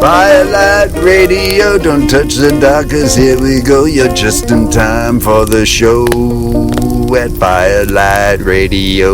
Firelight Radio, don't touch the dial, 'cause here we go. You're just in time for the show at Firelight Radio.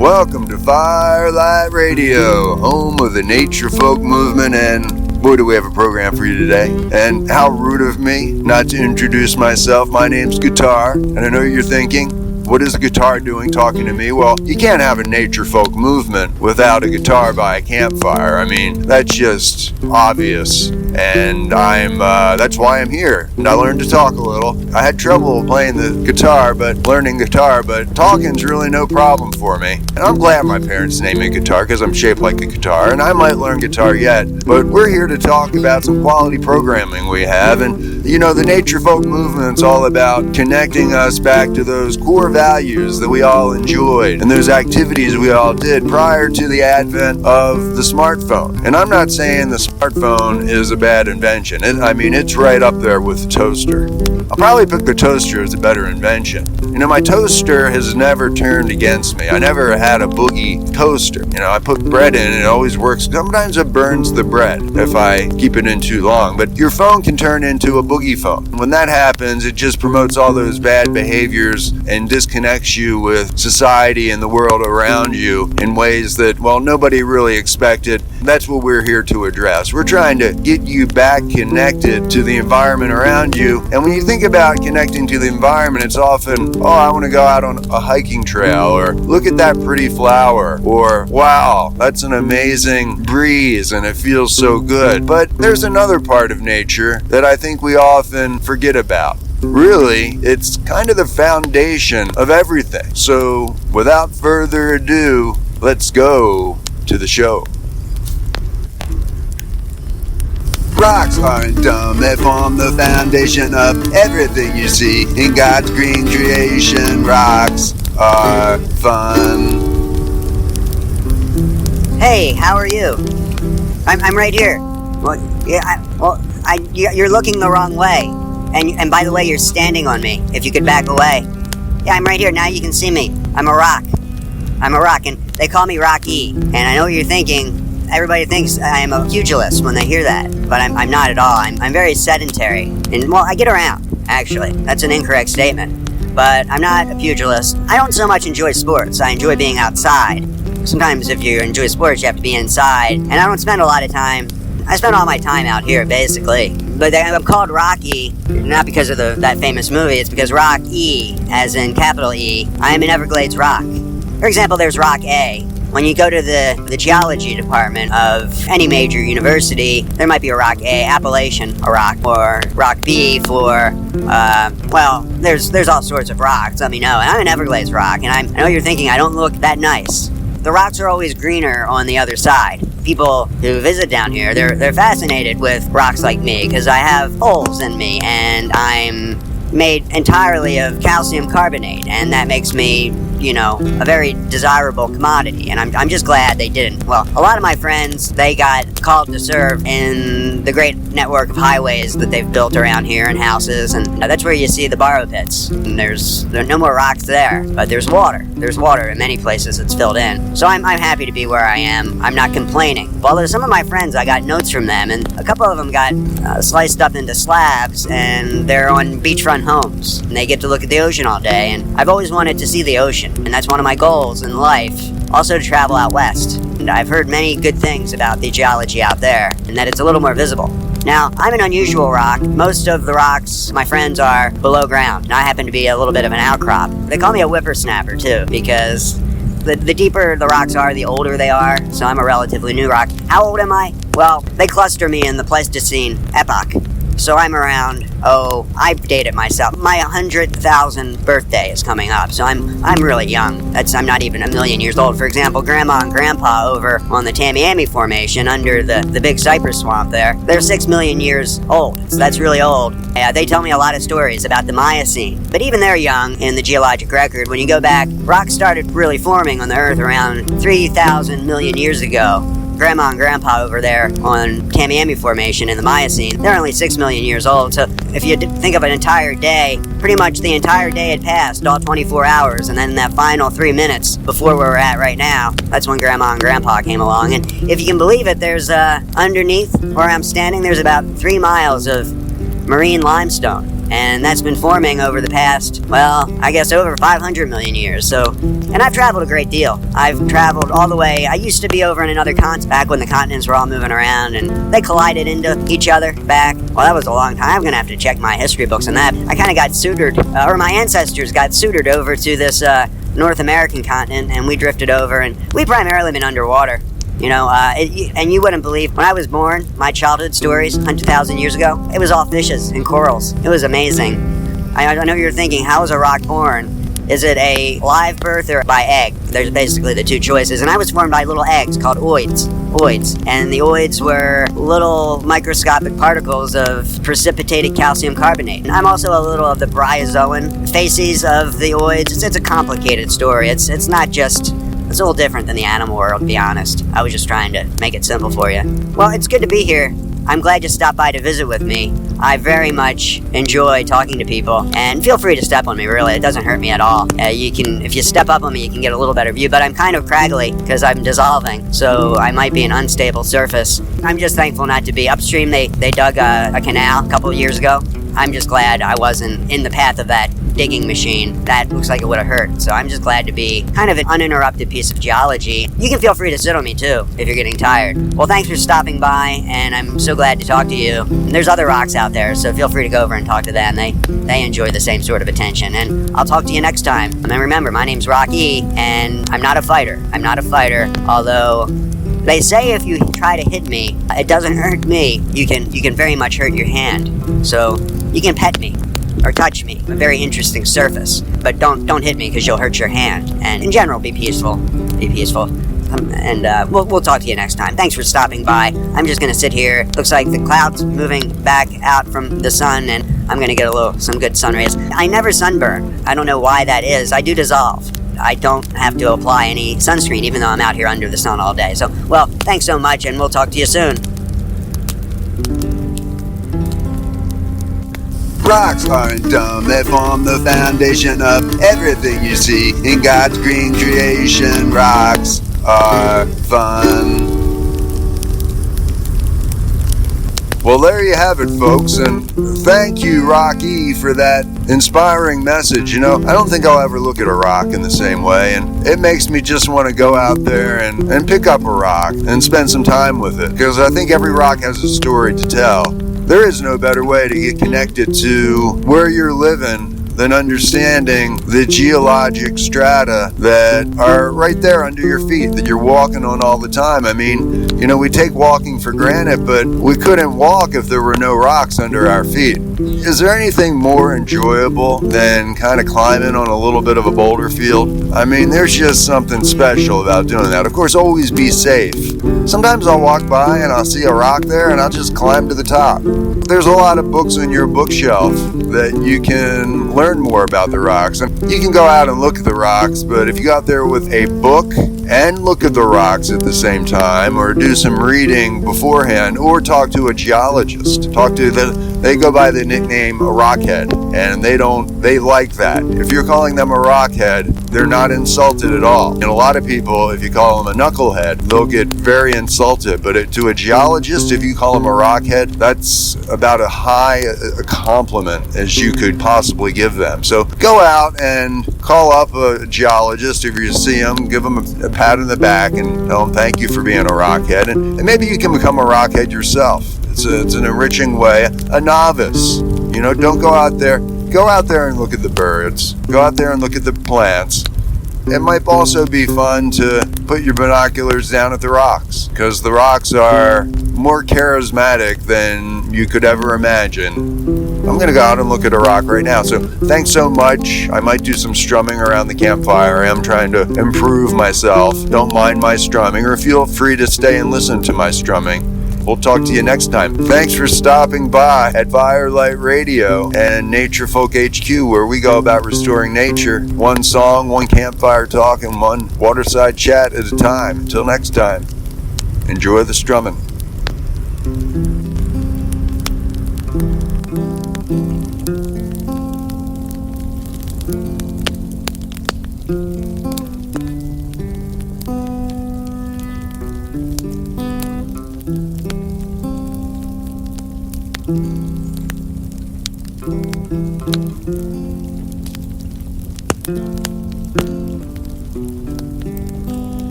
Welcome to Firelight Radio, home of the nature folk movement, and boy, do we have a program for you today. And how rude of me not to introduce myself. My name's Guitar, and I know you're thinking, what is a guitar doing talking to me? Well, you can't have a nature folk movement without a guitar by a campfire. I mean, that's just obvious. And that's why I'm here. And I learned to talk a little. I had trouble playing the guitar, learning guitar, but talking's really no problem for me. And I'm glad my parents named me Guitar, because I'm shaped like a guitar, and I might learn guitar yet. But we're here to talk about some quality programming we have. And, you know, the nature folk movement's all about connecting us back to those core values that we all enjoyed and those activities we all did prior to the advent of the smartphone. And I'm not saying the smartphone is a bad invention. It's right up there with the toaster. I'll probably pick the toaster as a better invention. You know, my toaster has never turned against me. I never had a boogie toaster. You know, I put bread in and it always works. Sometimes it burns the bread if I keep it in too long. But your phone can turn into a boogie phone. When that happens, it just promotes all those bad behaviors and disconnects you with society and the world around you in ways that, well, nobody really expected. That's what we're here to address. We're trying to get you back connected to the environment around you. And when you think about connecting to the environment, it's often, oh, I want to go out on a hiking trail, or look at that pretty flower, or wow, that's an amazing breeze and it feels so good. But there's another part of nature that I think we often forget about. Really, it's kind of the foundation of everything. So without further ado, let's go to the show. Rocks aren't dumb, they form the foundation of everything you see in God's green creation. Rocks are fun. Hey, how are you? I'm right here. You're looking the wrong way. And by the way, you're standing on me. If you could back away. Yeah, I'm right here. Now you can see me. I'm a rock, and they call me Rocky. And I know what you're thinking. Everybody thinks I'm a pugilist when they hear that, but I'm not at all. I'm very sedentary, and well, I get around, actually. That's an incorrect statement, but I'm not a pugilist. I don't so much enjoy sports. I enjoy being outside. Sometimes if you enjoy sports, you have to be inside, and I don't spend a lot of time. I spend all my time out here, basically. But I'm called Rocky, not because of that famous movie. It's because Rock E, as in capital E, I am an Everglades rock. For example, there's Rock A. When you go to the geology department of any major university, there might be a Rock A, Appalachian a rock, or Rock B for, there's all sorts of rocks, let me know. And I'm an Everglades rock, and I know you're thinking I don't look that nice. The rocks are always greener on the other side. People who visit down here, they're fascinated with rocks like me, because I have holes in me, and I'm made entirely of calcium carbonate, and that makes me, you know, a very desirable commodity, and I'm just glad they didn't. Well, a lot of my friends, they got called to serve in the great network of highways that they've built around here, and houses, and that's where you see the borrow pits. And there are no more rocks there, but there's water. There's water in many places that's filled in. So I'm happy to be where I am. I'm not complaining. Well, there's some of my friends, I got notes from them, and a couple of them got sliced up into slabs, and they're on beachfront homes, and they get to look at the ocean all day, and I've always wanted to see the ocean, and that's one of my goals in life, also to travel out west. And I've heard many good things about the geology out there, and that it's a little more visible. Now, I'm an unusual rock. Most of the rocks, my friends, are below ground, and I happen to be a little bit of an outcrop. They call me a whippersnapper, too, because the deeper the rocks are, the older they are, so I'm a relatively new rock. How old am I? Well, they cluster me in the Pleistocene epoch. So I'm around, I date it myself. My 100,000th birthday is coming up, so I'm really young. I'm not even a million years old. For example, Grandma and Grandpa over on the Tamiami Formation under the big cypress swamp there, they're 6 million years old. So that's really old. They tell me a lot of stories about the Miocene, but even they're young in the geologic record. When you go back, rocks started really forming on the Earth around 3,000 million years ago. Grandma and Grandpa over there on Tamiami Formation in the Miocene, they're only 6 million years old. So if you think of an entire day pretty much the entire day had passed, all 24 hours, and then that final 3 minutes before where we're at right now, that's when Grandma and Grandpa came along. And if you can believe it, there's underneath where I'm standing, there's about 3 miles of marine limestone. And that's been forming over the past, well, I guess over 500 million years. So, and I've traveled a great deal. I've traveled all the way. I used to be over in another continent back when the continents were all moving around and they collided into each other back. Well, that was a long time. I'm going to have to check my history books on that. I kind of got suitored, or my ancestors got suitored over to this North American continent, and we drifted over, and we primarily been underwater. You know, and you wouldn't believe, when I was born, my childhood stories 100,000 years ago, it was all fishes and corals. It was amazing. I know you're thinking, how is a rock born? Is it a live birth or by egg? There's basically the two choices. And I was formed by little eggs called oids. And the oids were little microscopic particles of precipitated calcium carbonate. And I'm also a little of the bryozoan facies of the oids. It's a complicated story. It's not just... It's a little different than the animal world, to be honest. I was just trying to make it simple for you. Well, it's good to be here. I'm glad you stopped by to visit with me. I very much enjoy talking to people, and feel free to step on me, really. It doesn't hurt me at all. If you step up on me, you can get a little better view, but I'm kind of craggly because I'm dissolving, so I might be an unstable surface. I'm just thankful not to be upstream. They dug a canal a couple of years ago. I'm just glad I wasn't in the path of that digging machine. That looks like it would have hurt. So I'm just glad to be kind of an uninterrupted piece of geology. You can feel free to sit on me too, if you're getting tired. Well, thanks for stopping by, and I'm so glad to talk to you. And there's other rocks out there, so feel free to go over and talk to them. They enjoy the same sort of attention. And I'll talk to you next time. And remember, my name's Rocky, and I'm not a fighter. Although they say if you try to hit me, it doesn't hurt me. You can very much hurt your hand. So you can pet me or touch me, a very interesting surface, but don't hit me because you'll hurt your hand. And in general, be peaceful. We'll talk to you next time. Thanks for stopping by. I'm just gonna sit here. Looks like the clouds moving back out from the sun, and I'm gonna get some good sun rays. I never sunburn. I don't know why that is. I do dissolve. I don't have to apply any sunscreen, even though I'm out here under the sun all day. So, well, thanks so much, and we'll talk to you soon. Rocks aren't dumb, they form the foundation of everything you see in God's green creation. Rocks are fun. Well, there you have it, folks, and thank you, Rocky, for that inspiring message. You know, I don't think I'll ever look at a rock in the same way, and it makes me just want to go out there and pick up a rock and spend some time with it, because I think every rock has a story to tell. There is no better way to get connected to where you're living than understanding the geologic strata that are right there under your feet that you're walking on all the time. I mean, you know, we take walking for granted, but we couldn't walk if there were no rocks under our feet. Is there anything more enjoyable than kind of climbing on a little bit of a boulder field? I mean, there's just something special about doing that. Of course, always be safe. Sometimes I'll walk by and I'll see a rock there and I'll just climb to the top. There's a lot of books on your bookshelf that you can learn more about the rocks. And you can go out and look at the rocks, but if you go out there with a book and look at the rocks at the same time, or do some reading beforehand, or talk to a geologist, they go by the nickname a rockhead, and they like that. If you're calling them a rockhead, they're not insulted at all. And a lot of people, if you call them a knucklehead, they'll get very insulted. But to a geologist, if you call them a rockhead, that's about as high a compliment as you could possibly give them. So go out and call up a geologist if you see them, give them a pat on the back and tell them thank you for being a rockhead. And maybe you can become a rockhead yourself. It's an enriching way. A novice, you know, don't go out there. Go out there and look at the birds. Go out there and look at the plants. It might also be fun to put your binoculars down at the rocks, because the rocks are more charismatic than you could ever imagine. I'm going to go out and look at a rock right now. So thanks so much. I might do some strumming around the campfire. I am trying to improve myself. Don't mind my strumming, or feel free to stay and listen to my strumming. We'll talk to you next time. Thanks for stopping by at Firelight Radio and Nature Folk HQ, where we go about restoring nature, one song, one campfire talk, and one waterside chat at a time. Until next time, enjoy the strumming.